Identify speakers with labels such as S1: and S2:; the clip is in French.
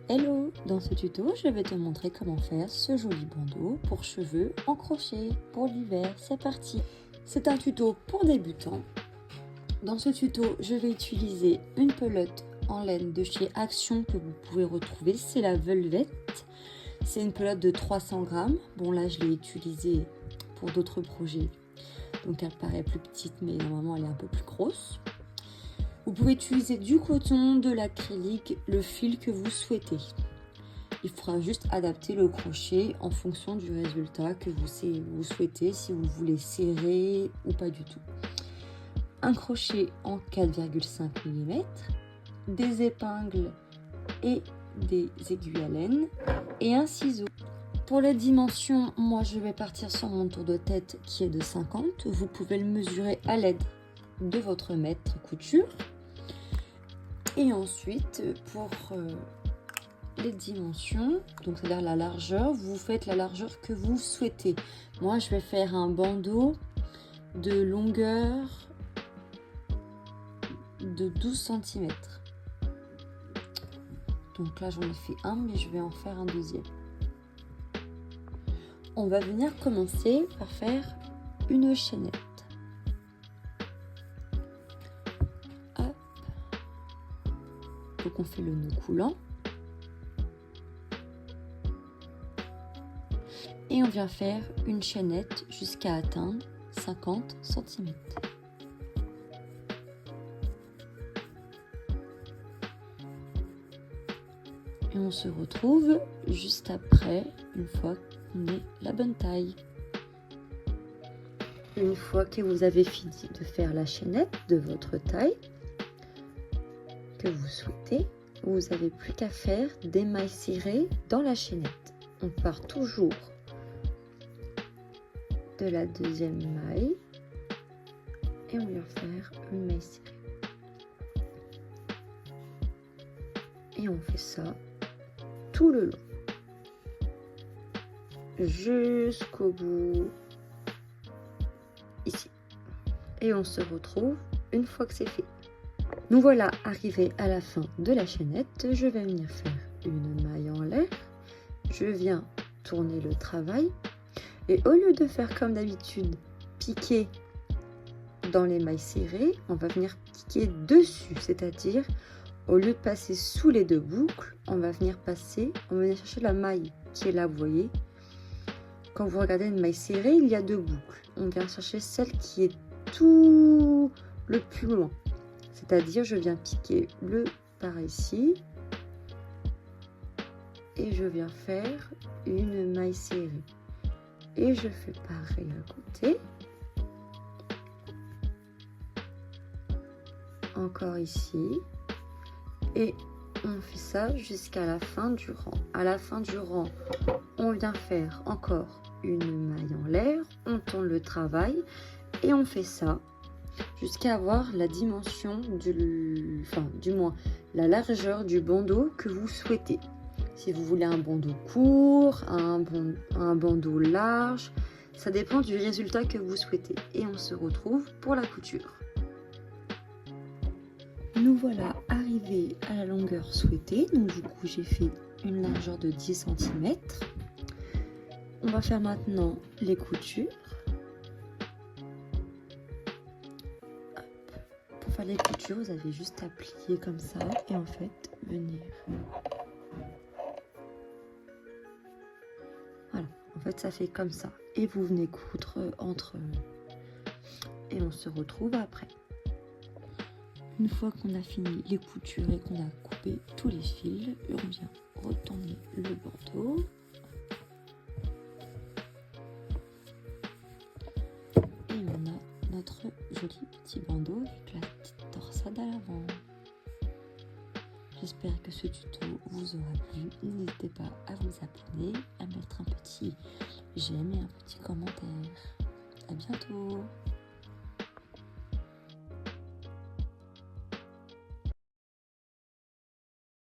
S1: Hello! Dans ce tuto, je vais te montrer comment faire ce joli bandeau pour cheveux en crochet pour l'hiver. C'est parti! C'est un tuto pour débutants. Dans ce tuto, je vais utiliser une pelote en laine de chez Action que vous pouvez retrouver. C'est la Velvet. C'est une pelote de 300 grammes. Bon, là, je l'ai utilisée pour d'autres projets. Donc, elle paraît plus petite, mais normalement, elle est un peu plus grosse. Vous pouvez utiliser du coton, de l'acrylique, le fil que vous souhaitez. Il faudra juste adapter le crochet en fonction du résultat que vous souhaitez, si vous voulez serrer ou pas du tout. Un crochet en 4,5 mm, des épingles et des aiguilles à laine et un ciseau. Pour les dimensions, moi je vais partir sur mon tour de tête qui est de 50. Vous pouvez le mesurer à l'aide de votre mètre couture. Et ensuite, pour les dimensions, donc c'est-à-dire la largeur, vous faites la largeur que vous souhaitez. Moi, je vais faire un bandeau de longueur de 12 cm. Donc là, j'en ai fait un, mais je vais en faire un deuxième. On va venir commencer par faire une chaînette. Donc on fait le nœud coulant et on vient faire une chaînette jusqu'à atteindre 50 cm. Et on se retrouve juste après, une fois qu'on est la bonne taille. Une fois que vous avez fini de faire la chaînette de votre taille que vous souhaitez, vous n'avez plus qu'à faire des mailles serrées dans la chaînette. On part toujours de la deuxième maille et on vient faire une maille serrée. Et on fait ça tout le long, jusqu'au bout, ici. Et on se retrouve une fois que c'est fait. Nous voilà arrivés à la fin de la chaînette. Je vais venir faire une maille en l'air. Je viens tourner le travail. Et au lieu de faire comme d'habitude, piquer dans les mailles serrées, on va venir piquer dessus. C'est-à-dire, au lieu de passer sous les deux boucles, on va venir chercher la maille qui est là, vous voyez. Quand vous regardez une maille serrée, il y a deux boucles. On vient chercher celle qui est tout le plus loin. C'est-à-dire, je viens piquer le par ici et je viens faire une maille serrée. Et je fais pareil à côté. Encore ici. Et on fait ça jusqu'à la fin du rang. À la fin du rang, on vient faire encore une maille en l'air. On tourne le travail et on fait ça jusqu'à avoir la dimension du moins la largeur du bandeau que vous souhaitez. Si vous voulez un bandeau court, un bandeau large, ça dépend du résultat que vous souhaitez. Et on se retrouve pour la couture. Nous voilà arrivés à la longueur souhaitée. Donc du coup, j'ai fait une largeur de 10 cm. On va faire maintenant les coutures. Pour faire les coutures, vous avez juste à plier comme ça et en fait venir. Voilà, en fait ça fait comme ça. Et vous venez coudre entre et on se retrouve après. Une fois qu'on a fini les coutures et qu'on a coupé tous les fils, on vient retourner le bandeau. Et on a notre joli petit bandeau avec la petite torsade à l'avant. J'espère que ce tuto vous aura plu. N'hésitez pas à vous abonner, à mettre un petit j'aime et un petit commentaire. À bientôt!